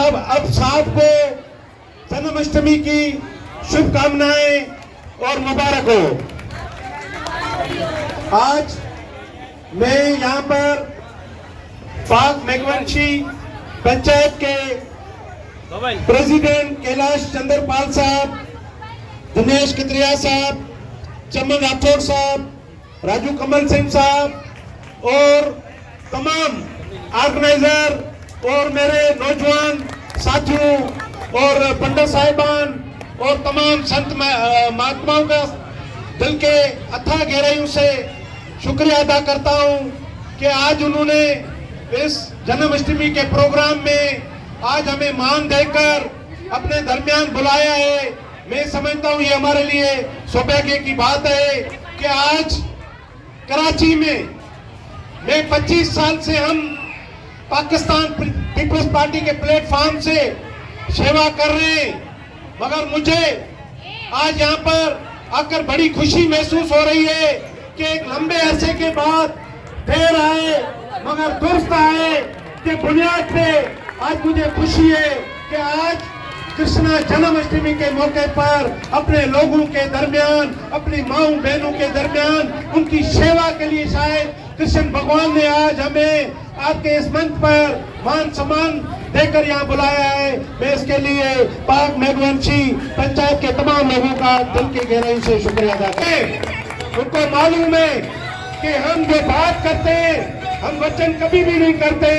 अब साहब को जन्माष्टमी की शुभकामनाएं और मुबारक हो। आज मैं यहाँ पर पाक मेघवंशी पंचायत के प्रेसिडेंट कैलाश चंद्रपाल साहब, दिनेश कित्रिया साहब, चमन राठौड़ साहब, राजू कमल सिंह साहब और तमाम ऑर्गेनाइजर और मेरे नौजवान साथियों और पंडित साहिबान और तमाम संत महात्माओं का दिल के अथाह गहराइयों से शुक्रिया अदा करता हूं कि आज उन्होंने इस जन्माष्टमी के प्रोग्राम में आज हमें मान देकर अपने दरमियान बुलाया है। मैं समझता हूं ये हमारे लिए सौभाग्य की बात है कि आज कराची में 25 साल से हम पाकिस्तान पीपल्स पार्टी के प्लेटफॉर्म से सेवा कर रहे हैं, मगर मुझे आज यहाँ पर आकर बड़ी खुशी महसूस हो रही है कि एक लंबे अरसे के बाद देर आए मगर दुरुस्त आए के बुनियाद पे आज मुझे खुशी है कि आज कृष्णा जन्माष्टमी के मौके पर अपने लोगों के दरमियान, अपनी माँओं बहनों के दरमियान उनकी सेवा के लिए शायद कृष्ण भगवान ने आज हमें आपके इस मंच पर मान सम्मान देकर यहाँ बुलाया है। मैं इसके लिए पाक मेघवंशी पंचायत के तमाम लोगों का दिल की गहराई से शुक्रिया अदा करते हैं। उनको मालूम है कि हम जो बात करते हैं हम वचन कभी भी नहीं करते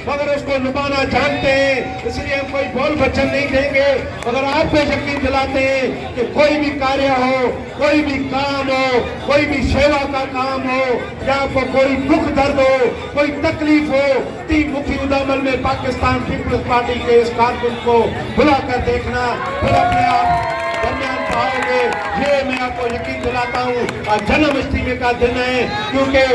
मगर उसको निभाना जानते हैं, इसलिए हम कोई बोल वचन नहीं देंगे। मगर आपको यकीन दिलाते हैं कि कोई भी कार्य हो, कोई भी काम हो, कोई भी सेवा का काम हो या आपको कोई दुख दर्द हो, कोई तकलीफ हो, 3 मुखी उदामल में पाकिस्तान पीपल्स पार्टी के इस कारकुन को बुलाकर देखना फिर अपने आप दरमियान पाओगे। ये मैं आपको यकीन दिलाता हूँ। आज जन्माष्टमी का दिन है क्योंकि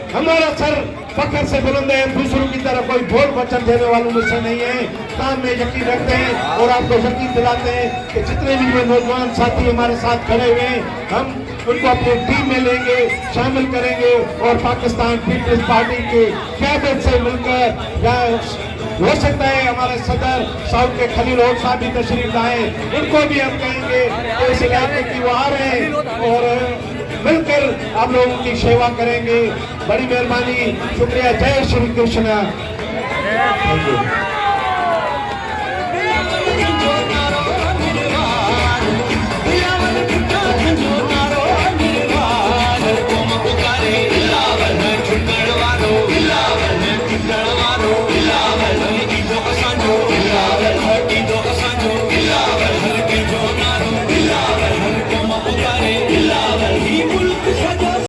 हमारा सर फखर से बुलंद है, दूसरों की तरह कोई बोल वचन देने वालों में से नहीं है। काम में यकीन रखते हैं और आपको यकीन दिलाते हैं कि जितने भी नौजवान साथी हमारे साथ खड़े हुए हैं हम उनको अपनी टीम में लेंगे, शामिल करेंगे और पाकिस्तान पीपल्स पार्टी के कैबिनेट से मिलकर या हो सकता है हमारे सदर साउथ के खलील होड साहब भी तशरीफ लाए, उनको भी हम कहेंगे कि इस इलाके की वो आ रहे हैं और मिलकर आप लोगों की सेवा करेंगे। बड़ी मेहरबानी, शुक्रिया। जय श्री कृष्ण।